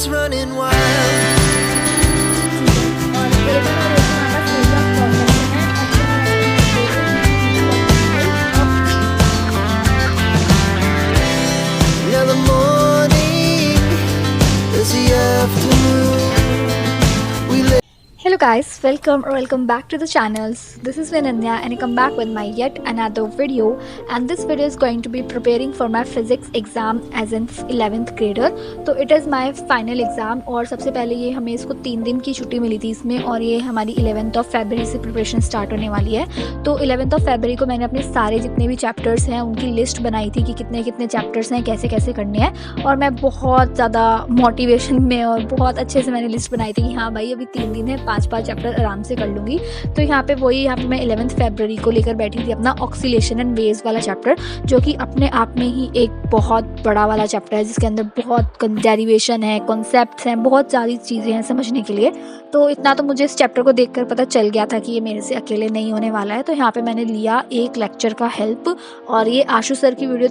heart's running wild. Now the morning is the afternoon. Hello guys, welcome back to the channels. This is Vinanya and I come back with my yet another video, and this video is going to be preparing for my physics exam as an 11th grader. तो it is my final exam और सबसे पहले ये हमें इसको 3 दिन की छुट्टी मिली थी इसमें, और ये हमारी 11th ऑफ फरवरी से प्रिपरेशन स्टार्ट होने वाली है। तो 11th ऑफ फरवरी को मैंने अपने सारे जितने भी चैप्टर्स हैं उनकी लिस्ट बनाई थी कि कितने कितने चैप्टर्स हैं, कैसे कैसे करने हैं, और मैं बहुत ज़्यादा मोटिवेशन में और बहुत अच्छे से मैंने लिस्ट बनाई थी कि हाँ भाई अभी 3 दिन है, 5 चैप्टर आराम से कर लूँगी। तो यहाँ पे मैं 11th फरवरी को लेकर बैठी थी अपना ऑक्सीलेशन एंड वेव्स वाला चैप्टर, जो कि अपने आप में ही एक बहुत बड़ा वाला चैप्टर है जिसके अंदर बहुत डेरिवेशन है, कॉन्सेप्ट्स हैं, बहुत सारी चीज़ें हैं समझने के लिए। तो इतना तो मुझे इस चैप्टर को देखकर पता चल गया था कि ये मेरे से अकेले नहीं होने वाला है। तो यहाँ पे मैंने लिया एक लेक्चर का हेल्प, और ये आशु सर की वीडियो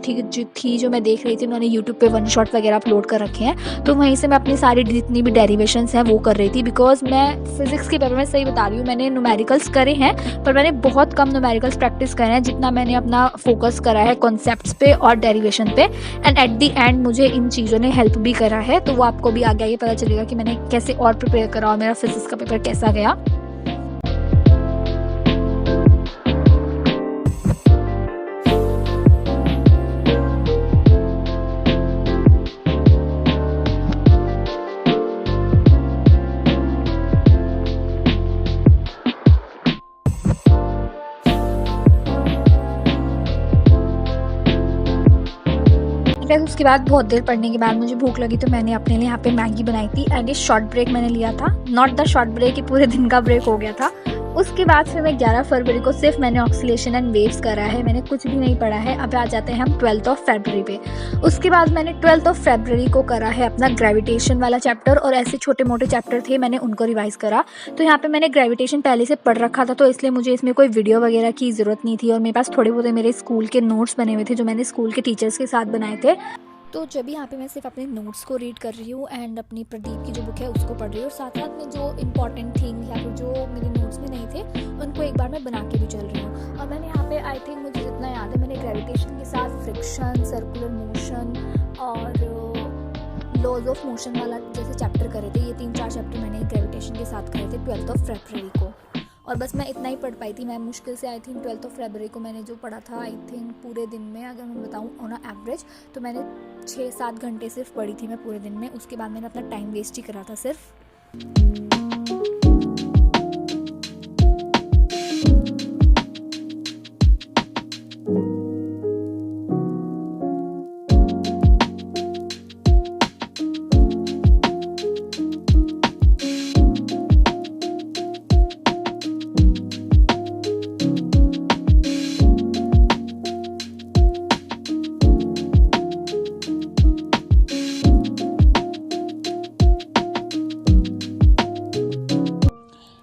थी जो मैं देख रही थी। उन्होंने यूट्यूब पे वन शॉट वगैरह अपलोड कर रखे हैं, तो वहीं से मैं अपनी सारी जितनी भी डेरिवेशंस हैं वो कर रही थी। बिकॉज मैं फिजिक्स के पेपर में सही बता रही हूँ, मैंने न्यूमेरिकल्स करे हैं पर मैंने बहुत कम न्यूमेरिकल्स प्रैक्टिस करे हैं, जितना मैंने अपना फोकस करा है कॉन्सेप्ट्स पे और डेरिवेशन पे। एंड एट दी एंड मुझे इन चीज़ों ने हेल्प भी करा है, तो वो आपको भी आगे आगे पता चलेगा कि मैंने कैसे और प्रिपेयर करा और मेरा फिजिक्स का पेपर कैसा गया। फिर उसके बाद बहुत देर पढ़ने के बाद मुझे भूख लगी, तो मैंने अपने लिए यहाँ पे मैगी बनाई थी। एंड ये शॉर्ट ब्रेक मैंने लिया था, नॉट द शॉर्ट ब्रेक, ये पूरे दिन का ब्रेक हो गया था। उसके बाद फिर मैं 11 फरवरी को सिर्फ मैंने ऑक्सीलेशन एंड वेव्स करा है, मैंने कुछ भी नहीं पढ़ा है। अब आ जाते हैं हम 12th ऑफ फरवरी पे। उसके बाद मैंने 12th ऑफ फरवरी को करा है अपना ग्रेविटेशन वाला चैप्टर, और ऐसे छोटे मोटे चैप्टर थे मैंने उनको रिवाइज़ करा। तो यहाँ पे मैंने ग्रेविटेशन पहले से पढ़ रखा था, तो इसलिए मुझे इसमें कोई वीडियो वगैरह की ज़रूरत नहीं थी, और मेरे पास थोड़े बहुत मेरे स्कूल के नोट्स बने हुए थे जो मैंने स्कूल के टीचर्स के साथ बनाए थे। तो जब यहाँ पे मैं सिर्फ अपने नोट्स को रीड कर रही हूँ एंड अपनी प्रदीप की जो बुक है उसको पढ़ रही हूँ, और साथ साथ में जो इंपॉर्टेंट थिंग या फिर जो मेरे नोट्स में नहीं थे उनको एक बार मैं बना के भी चल रही हूँ। और मैंने यहाँ पे आई थिंक मुझे जितना याद है मैंने ग्रेविटेशन के साथ फ्रिक्शन, सर्कुलर मोशन और लॉज ऑफ मोशन वाला जैसे चैप्टर करे थे। ये 3-4 चैप्टर मैंने ग्रेविटेशन के साथ करे थे 12th ऑफ फरवरी को, और बस मैं इतना ही पढ़ पाई थी। मैं मुश्किल से I think 12th of February को मैंने जो पढ़ा था, आई थिंक पूरे दिन में अगर मैं बताऊँ ऑन एवरेज, तो मैंने 6-7 घंटे सिर्फ पढ़ी थी मैं पूरे दिन में। उसके बाद मैंने अपना टाइम वेस्ट ही करा था सिर्फ।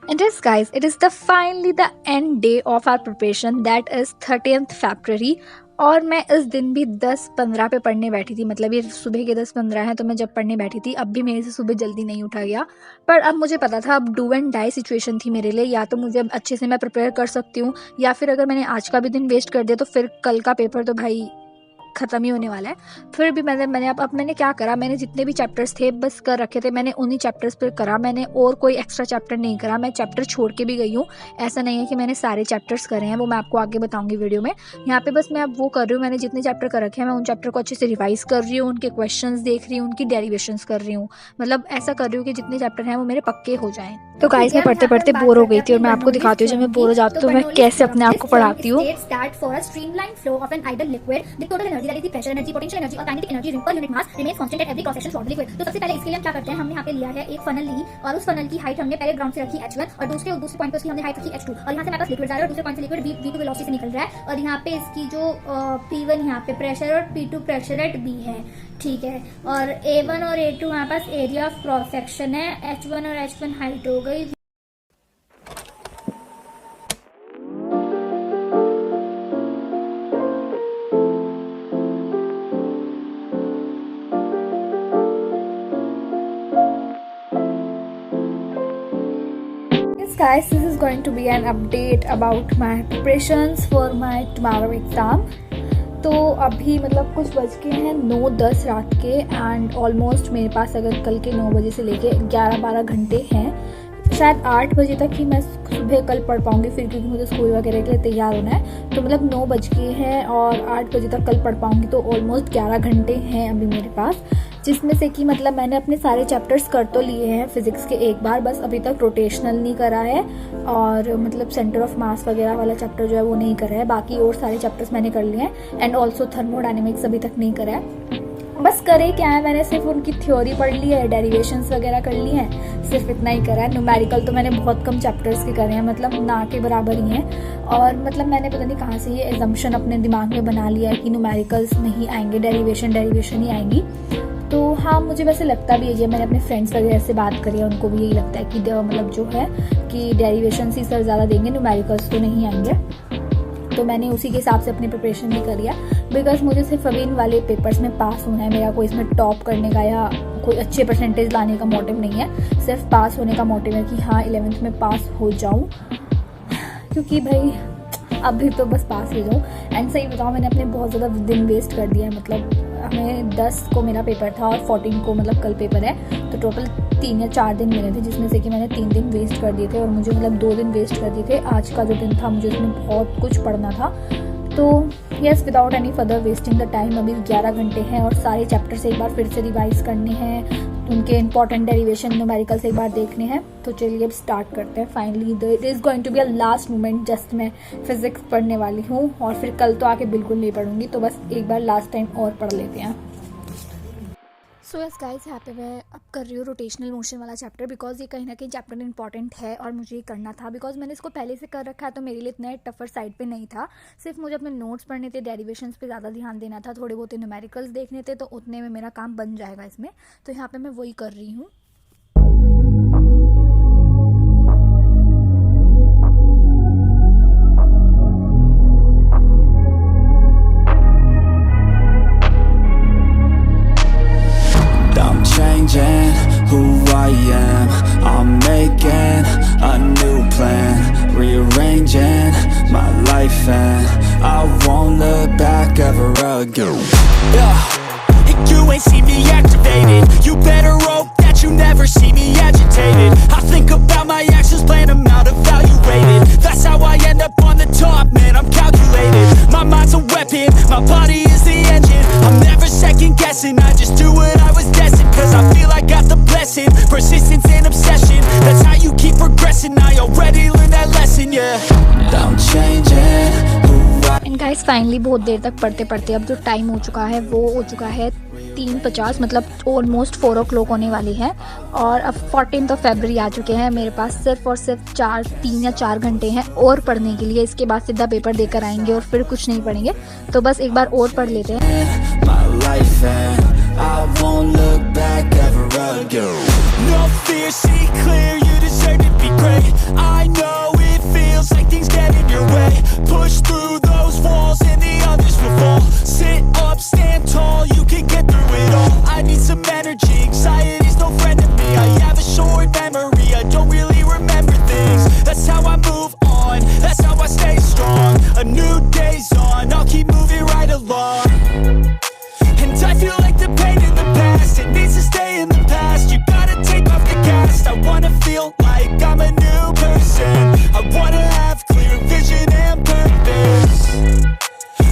And yes guys, it is finally the end day of our preparation, that is 30th February। और मैं इस दिन भी 10:15 पे पढ़ने बैठी थी, मतलब ये सुबह के 10:15 हैं तो मैं जब पढ़ने बैठी थी। अब भी मेरे से सुबह जल्दी नहीं उठा गया, पर अब मुझे पता था अब डू एंड डाई सिचुएशन थी मेरे लिए। या तो मुझे अब अच्छे से मैं प्रिपेयर कर सकती हूँ, या फिर अगर मैंने आज का भी दिन वेस्ट कर दिया तो फिर कल का पेपर तो भाई ख़त्म ही होने वाला है। फिर भी मैंने अब मैंने क्या करा, मैंने जितने भी चैप्टर्स थे बस कर रखे थे, मैंने उन्हीं चैप्टर्स पर करा। मैंने और कोई एक्स्ट्रा चैप्टर नहीं करा, मैं चैप्टर छोड़ के भी गई हूँ। ऐसा नहीं है कि मैंने सारे चैप्टर्स करे हैं, वो मैं आपको आगे बताऊँगी वीडियो में। यहाँ पे बस मैं अब वो कर रही हूँ, मैंने जितने चैप्टर कर रखे हैं मैं उन चैप्टर को अच्छे से रिवाइज़ कर रही हूँ, उनके क्वेश्चंस देख रही हूँ, उनकी डेरिवेशंस कर रही हूँ। मतलब ऐसा कर रही हूँ कि जितने चैप्टर हैं वो मेरे पक्के हो जाएँ। तो गाइस मैं पढ़ते पढ़ते बोर हो गई थी, और मैं आपको दिखाती हूँ जब मैं बोर हो जाती हूँ तो मैं कैसे अपने आप को पढ़ाती हूँ। पोटेंशियल एनर्जी और kinetic energy per unit mass remains constant at every cross section through the liquid. तो सबसे पहले इसके लिए हम क्या करते हैं, हमने यहाँ पे लिया है एक फनल ली, और उस फनल की हाइट हमने पहले ग्राउंड से रखी h1, और दूसरे पॉइंट पे उसकी हमने हाइट रखी h2, और यहाँ से हमारे पास लिक्विड जा रहा है और दूसरे पॉइंट से लिक्विड v2 वेलोसिटी से निकल रहा है। और यहाँ पे इसकी जो p1 यहाँ पे प्रेशर और p2 प्रेशर एट b है, ठीक है। और a1 और a2 हमारे पास एरिया ऑफ क्रॉस सेक्शन है, h1 और h1 हाइट हो गई। guys, this is going to be an update about my preparations for my tomorrow exam. तो अभी मतलब कुछ बज के हैं 9-10 रात के एंड ऑलमोस्ट मेरे पास अगर कल के 9 बजे से लेके 11-12 घंटे हैं, शायद 8 बजे तक ही मैं सुबह कल पढ़ पाऊँगी फिर, क्योंकि मुझे स्कूल वगैरह के लिए तैयार होना है। तो मतलब 9 बज के हैं और 8 बजे तक कल पढ़ पाऊँगी, तो ऑलमोस्ट 11 घंटे हैं अभी मेरे पास, जिसमें से कि मतलब मैंने अपने सारे चैप्टर्स कर तो लिए हैं फिज़िक्स के एक बार, बस अभी तक रोटेशनल नहीं करा है और मतलब सेंटर ऑफ मास वगैरह वाला चैप्टर जो है वो नहीं करा है। बाकी और सारे चैप्टर्स मैंने कर लिए हैं एंड ऑल्सो थर्मोडायनेमिक्स अभी तक नहीं करा है। बस करे क्या है, मैंने सिर्फ उनकी थ्योरी पढ़ ली है, डेरिवेशंस वगैरह कर ली हैं, सिर्फ इतना ही करा है। न्यूमेरिकल तो मैंने बहुत कम चैप्टर्स के करे हैं, मतलब ना के बराबर ही हैं। और मतलब मैंने पता नहीं कहाँ से ये एजम्पशन अपने दिमाग में बना लिया है कि न्यूमेरिकल्स नहीं आएंगे, डेरिवेशन ही आएंगी। तो हाँ, मुझे वैसे लगता भी है, ये मैंने अपने फ्रेंड्स वगैरह से बात करी है, उनको भी यही लगता है कि मतलब जो है कि डेरिवेशंस ही सर ज़्यादा देंगे, न्यूमेरिकल्स तो नहीं आएंगे। तो मैंने उसी के हिसाब से अपनी प्रिपरेशन भी करी है, बिकॉज मुझे सिर्फ अभी इन वाले पेपर्स में पास होना है। मेरा कोई इसमें टॉप करने का या कोई अच्छे परसेंटेज लाने का मोटिव नहीं है, सिर्फ पास होने का मोटिव है कि हाँ 11th में पास हो जाऊँ, क्योंकि भाई अभी तो बस पास हो जाऊँ। एंड सही बताऊँ, मैंने अपने बहुत ज़्यादा दिन वेस्ट कर दिया है। मतलब हमें 10 को मेरा पेपर था और 14 को मतलब कल पेपर है, तो टोटल 3 या 4 दिन मिले थे, जिसमें से कि मैंने 3 दिन वेस्ट कर दिए थे और मुझे मतलब 2 दिन वेस्ट कर दिए थे। आज का जो दिन था मुझे उसमें बहुत कुछ पढ़ना था। तो yes, without any further wasting the time, अभी 11 घंटे हैं और सारे चैप्टर से एक बार फिर से रिवाइज करने हैं, उनके इंपॉर्टेंट डेरिवेशन न्यूमेरिकल से एक बार देखने हैं। तो चलिए अब स्टार्ट करते हैं। Finally it is going to be a last moment, just मैं फिजिक्स पढ़ने वाली हूँ और फिर कल तो आके बिल्कुल नहीं पढ़ूंगी, तो बस एक बार लास्ट टाइम और पढ़ लेते हैं। सो यस गाइस, यहाँ पे मैं अब कर रही हूँ रोटेशनल मोशन वाला चैप्टर, बिकॉज ये कहीं ना कहीं चैप्टर इंपॉर्टेंट है और मुझे ये करना था, बिकॉज मैंने इसको पहले से कर रखा है, तो मेरे लिए इतना टफर साइड पे नहीं था। सिर्फ मुझे अपने नोट्स पढ़ने थे, डेरिवेशंस पे ज़्यादा ध्यान देना था, थोड़े बहुत न्यूमेरिकल्स देखने थे, तो उतने में मेरा काम बन जाएगा इसमें। तो यहाँ पर मैं वही कर रही हूँ। Who I am, I'm making a new plan, rearranging my life and I won't look back ever again. And you ain't see me activated, you better hope that you never see me agitated. I think about my actions, plan them out, evaluated. That's how I end up on the top, man, I'm calculated. My mind's a weapon, my body is the engine. I'm never second guessing, I just do what I was destined. Cause I feel I got the blessing, persistence and obsession. That's how you keep progressing, I already learned that lesson, yeah. I'm changing who I and guys finally बहुत देर तक पढ़ते पढ़ते अब जो time हो चुका है वो हो चुका है 3:50, मतलब ऑलमोस्ट 4 o'clock होने वाली है और अब 14th फरवरी आ चुके हैं। मेरे पास सिर्फ और सिर्फ 3 या 4 घंटे हैं और पढ़ने के लिए। इसके बाद सीधा पेपर देकर आएंगे और फिर कुछ नहीं पढ़ेंगे, तो बस एक बार और पढ़ लेते हैं। my life and I won't look back ever again. No fear, see clear, you deserve to be great. I know it feels like things get in your way. Push through those walls and the others will fall. Sit up, stand tall, you can get through it all. I need some energy, anxiety's no friend to me. I have a short memory, I don't really remember things. That's how I move on, that's how I stay strong. A new day's on, I'll keep moving right along. And I feel like the pain in the past, it needs to stay in the past. You gotta take off the cast. I wanna feel like I'm a new person. I wanna have clear vision and purpose.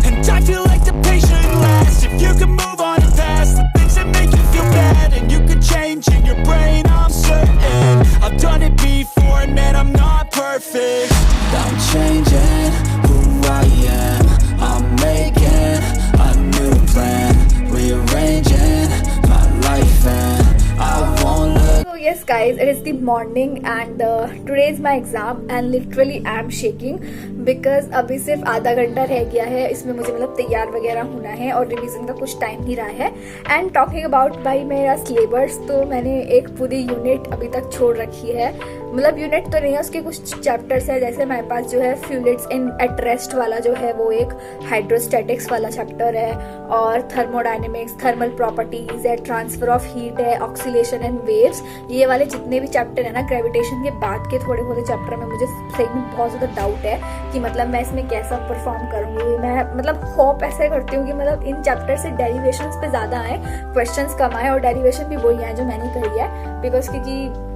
And I feel like the pain shouldn't last. If you can move on and past the things that make you feel bad, and you can change in your brain, I'm certain. I've done it before and man, I'm not perfect. I'm changing who I am, I'm making a new plan, rearranging my life and I won't look. So yes guys, it is the morning and today is my exam and literally I am shaking because अभी सिर्फ आधा घंटा रह गया है इसमें, मुझे मतलब तैयार वगैरह होना है और रिवीजन का कुछ टाइम नहीं रहा है। एंड टॉकिंग अबाउट भाई मेरा सिलेबस, तो मैंने एक पूरी यूनिट अभी तक छोड़ रखी है मतलब यूनिट तो नहीं है, उसके कुछ चैप्टर्स है। जैसे हमारे पास जो है फ्लूइड्स इन एट रेस्ट वाला जो है वो एक हाइड्रोस्टैटिक्स वाला चैप्टर है, और थर्मोडायनेमिक्स, थर्मल प्रॉपर्टीज है, ट्रांसफर ऑफ हीट है, ऑक्सीलेशन एंड वेव्स। ये वाले जितने भी चैप्टर है ना ग्रेविटेशन के बाद के थोड़े बहुत चैप्टर में मुझे सही में बहुत ज़्यादा डाउट है कि मतलब मैं इसमें कैसा परफॉर्म करूँगी। मैं मतलब होप ऐसे करती हूँ कि मतलब इन चैप्टर से डेरिवेशंस पे ज़्यादा आए, क्वेश्चंस कम आए, और डेरिवेशन भी वही आए जो मैंने करी है, बिकॉज क्योंकि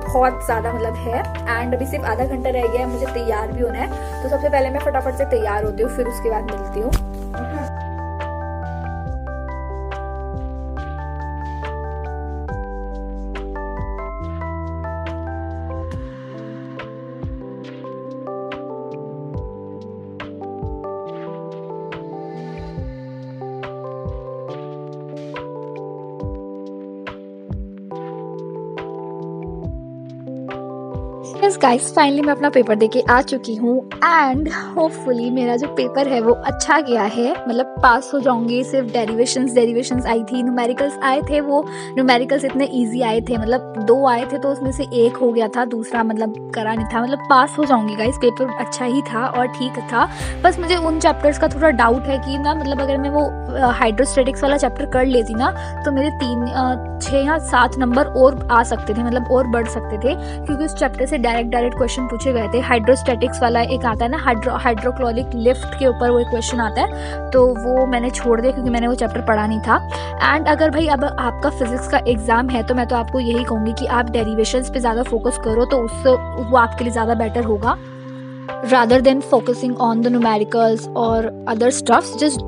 बहुत ज़्यादा मतलब है। एंड अभी सिर्फ आधा घंटा रह गया है, मुझे तैयार भी होना है। तो सबसे पहले मैं फटाफट से तैयार होती हूँ, फिर उसके बाद मिलती हूँ। यस गाइस, फाइनली मैं अपना पेपर देके आ चुकी हूँ एंड होपफुली मेरा जो पेपर है वो अच्छा गया है, मतलब पास हो जाऊंगी। सिर्फ डेरिवेशंस आई थी, न्यूमेरिकल्स आए थे, वो न्यूमेरिकल्स इतने इजी आए थे, मतलब 2 आए थे तो उसमें से 1 हो गया था, दूसरा मतलब करा नहीं था। मतलब पास हो जाऊंगी गाइस, पेपर अच्छा ही था और ठीक था। बस मुझे उन चैप्टर्स का थोड़ा डाउट है कि ना, मतलब अगर मैं वो हाइड्रोस्टैटिक्स वाला चैप्टर कर लेती ना तो मेरे 6 या 7 नंबर और आ सकते थे, मतलब और बढ़ सकते थे, क्योंकि उस चैप्टर से डायरेक्ट क्वेश्चन पूछे गए थे। हाइड्रोस्टैटिक्स वाला एक आता है ना, हाइड्रोक्लोरिक लिफ्ट के ऊपर वो एक क्वेश्चन आता है, तो वो मैंने छोड़ दिया क्योंकि मैंने वो चैप्टर पढ़ा नहीं था। एंड अगर भाई अब आपका फिजिक्स का एग्जाम है तो मैं तो आपको यही कहूँगी कि आप डेरिवेशंस पे ज़्यादा फोकस करो, तो उससे वो आपके लिए ज़्यादा बेटर होगा, rather than focusing on the numericals or other stuffs. just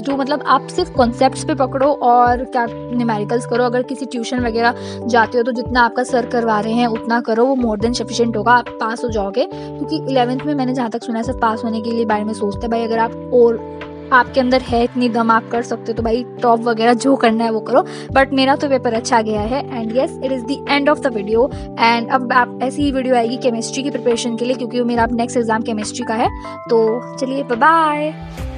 do मतलब आप सिर्फ कॉन्सेप्ट्स पे पकड़ो और क्या न्यूमेरिकल्स करो। अगर किसी ट्यूशन वगैरह जाते हो तो जितना आपका सर करवा रहे हैं उतना करो, वो मोर देन सफिशिएंट होगा, आप पास हो जाओगे। क्योंकि 11th में मैंने जहाँ तक सुना है सब पास होने के लिए बारे में सोचते हैं। भाई अगर आप और आपके अंदर है इतनी दम, आप कर सकते हो, तो भाई टॉप वगैरह जो करना है वो करो। बट मेरा तो पेपर अच्छा गया है and yes, it is the end of the video. And अब आप ऐसी ही वीडियो आएगी केमिस्ट्री की प्रिपरेशन के लिए, क्योंकि मेरा अब नेक्स्ट एग्जाम केमिस्ट्री का है। तो चलिए, बाय बाय।